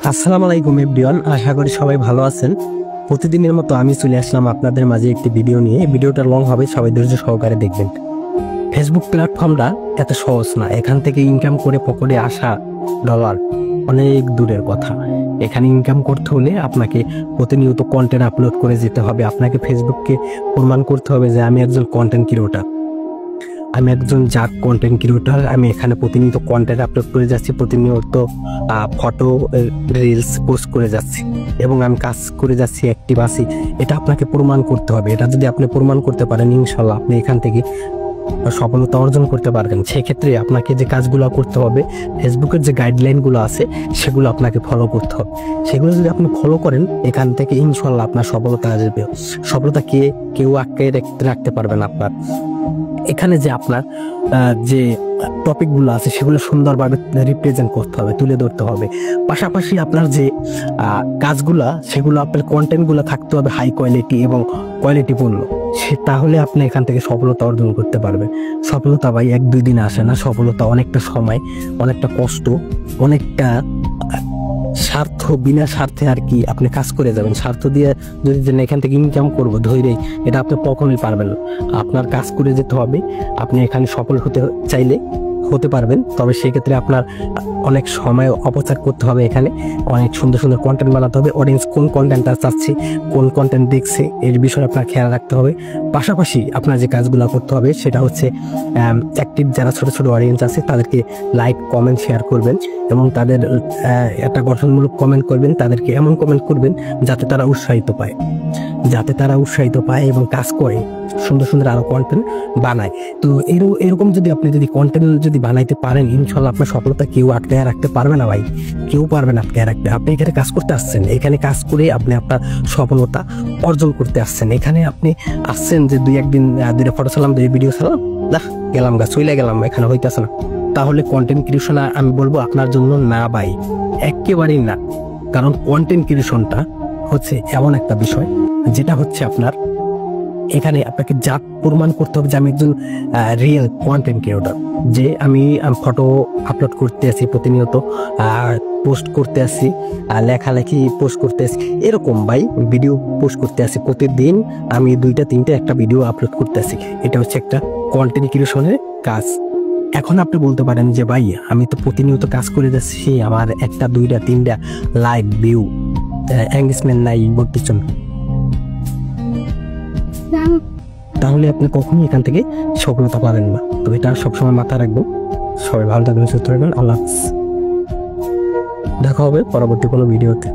আসসালামু আলাইকুম এভরিওয়ান, আশা করি সবাই ভালো আছেন। প্রতিদিনের মতো আমি চলে আসলাম আপনাদের মাঝে একটি ভিডিও নিয়ে। ভিডিওটা লং হবে, সবাই ধৈর্য সহকারে দেখবেন। ফেসবুক প্ল্যাটফর্মটা এত সহজ না। এখান থেকে ইনকাম করে পকেটে আসা ডলার অনেক দূরের কথা। এখানে ইনকাম করতে হলে আপনাকে প্রতিনিয়ত কন্টেন্ট আপলোড করে যেতে হবে। আপনাকে ফেসবুককে প্রমাণ করতে হবে যে আমি একজন কন্টেন্ট ক্রিয়েটর, আমি একজন জাত কন্টেন্ট ক্রিয়েটর। আমি এখানে প্রতিনিয়ত কন্টেন্ট আপলোড করে যাচ্ছি, প্রতিনিয়ত ফটো রিলস পোস্ট করে যাচ্ছি এবং আমি কাজ করে যাচ্ছি, অ্যাক্টিভ আছি। এটা আপনাকে প্রমাণ করতে হবে। এটা যদি আপনি প্রমাণ করতে পারেন, ইনশাল্লাহ আপনি এখান থেকে সফলতা অর্জন করতে পারবেন। সেক্ষেত্রে আপনাকে যে কাজগুলো করতে হবে, ফেসবুকের যে গাইডলাইনগুলো আছে সেগুলো আপনাকে ফলো করতে হবে। সেগুলো যদি আপনি ফলো করেন, এখান থেকে ইনশাল্লাহ আপনার সফলতা আসবে। সফলতা কেউ আটকে রাখতে পারবে না আপনার। এখানে যে আপনার যে টপিকগুলো আছে সেগুলো সুন্দরভাবে রিপ্রেজেন্ট করতে হবে, তুলে ধরতে হবে। পাশাপাশি আপনার যে কাজগুলা, সেগুলো আপনার কন্টেন্টগুলো থাকতে হবে হাই কোয়ালিটি এবং কোয়ালিটিপূর্ণ। তাহলে আপনি এখান থেকে সফলতা অর্জন করতে পারবেন। সফলতা ভাই 1-2 দিনে আসে না। সফলতা অনেকটা সময়, অনেকটা কষ্ট, অনেকটা স্বার্থ, বিনা স্বার্থে আর কি আপনি কাজ করে যাবেন। স্বার্থ দিয়ে যদি এখান থেকে ইনকাম করবো ধৈর্য, এটা আপনি কখনোই পারবেন না। আপনার কাজ করে যেতে হবে। আপনি এখানে সফল হতে চাইলে হতে পারবেন, তবে সেক্ষেত্রে আপনার অনেক সময় অপচয় করতে হবে। এখানে অনেক সুন্দর সুন্দর কন্টেন্ট বানাতে হবে। অডিয়েন্স কোন কন্টেন্টটা চাচ্ছে, কোন কন্টেন্ট দেখছে, এর বিষয়ে আপনার খেয়াল রাখতে হবে। পাশাপাশি আপনার যে কাজগুলো করতে হবে সেটা হচ্ছে অ্যাক্টিভ যারা ছোট ছোট অডিয়েন্স আছে তাদেরকে লাইক, কমেন্ট, শেয়ার করবেন এবং তাদের একটা গঠনমূলক কমেন্ট করবেন। তাদেরকে এমন কমেন্ট করবেন যাতে তারা উৎসাহিত পায় এবং কাজ করে, সুন্দর সুন্দর আরো কন্টেন্ট বানায়। তো এরকম যদি আপনি কন্টেন্ট বানাইতে পারেন, ইনশাল্লাহ আপনার সফলতা কেউ আটকে রাখতে পারবে না ভাই। কেউ পারবে না আটকে রাখতে। আপনি এখানে কাজ করতে আসছেন, এখানে কাজ করে আপনি আপনার সফলতা অর্জন করতে আসছেন। এখানে আপনি আসছেন যে 2-1 দিন ধরে ফটো ছাড়লাম, 2 ভিডিও ছাড়লাম, গেলাম চলে গেলাম, এখানে হইতেছে না। তাহলে কন্টেন্ট ক্রিয়েশন আমি বলবো আপনার জন্য না ভাই, একেবারেই না। কারণ কন্টেন্ট ক্রিয়েশনটা হচ্ছে এমন একটা বিষয় যেটা হচ্ছে আপনার এখানে আপনাকে যা প্রমাণ করতে হবে যে আমি একজন রিয়েল কন্টেন্ট ক্রিয়েটর, যে আমি ফটো আপলোড করতে আছি, প্রতিনিয়ত পোস্ট করতে আসি, লেখালেখি পোস্ট করতে আসি, এরকম ভাই ভিডিও পোস্ট করতে আসি। প্রতিদিন আমি 2-3 একটা ভিডিও আপলোড করতে আসি। এটা হচ্ছে একটা কন্টেন্ট ক্রিয়েশনের কাজ। এখন আপনি বলতে পারেন যে ভাই আমি তো প্রতিনিয়ত কাজ করে যাচ্ছি, আমার 1-2-3 লাইক, ভিউ, এঙ্গেজমেন্ট নাই, বলতেছেন, তাহলে আপনি কখনোই এখান থেকে সফলতা পাবেন না। তো এটা সবসময় মাথায় রাখবো। সবাই ভালো থাকবেন, সুস্থ থাকবেন। আল্লাহ হাফেজ। দেখা হবে পরবর্তী কোনো ভিডিওতে।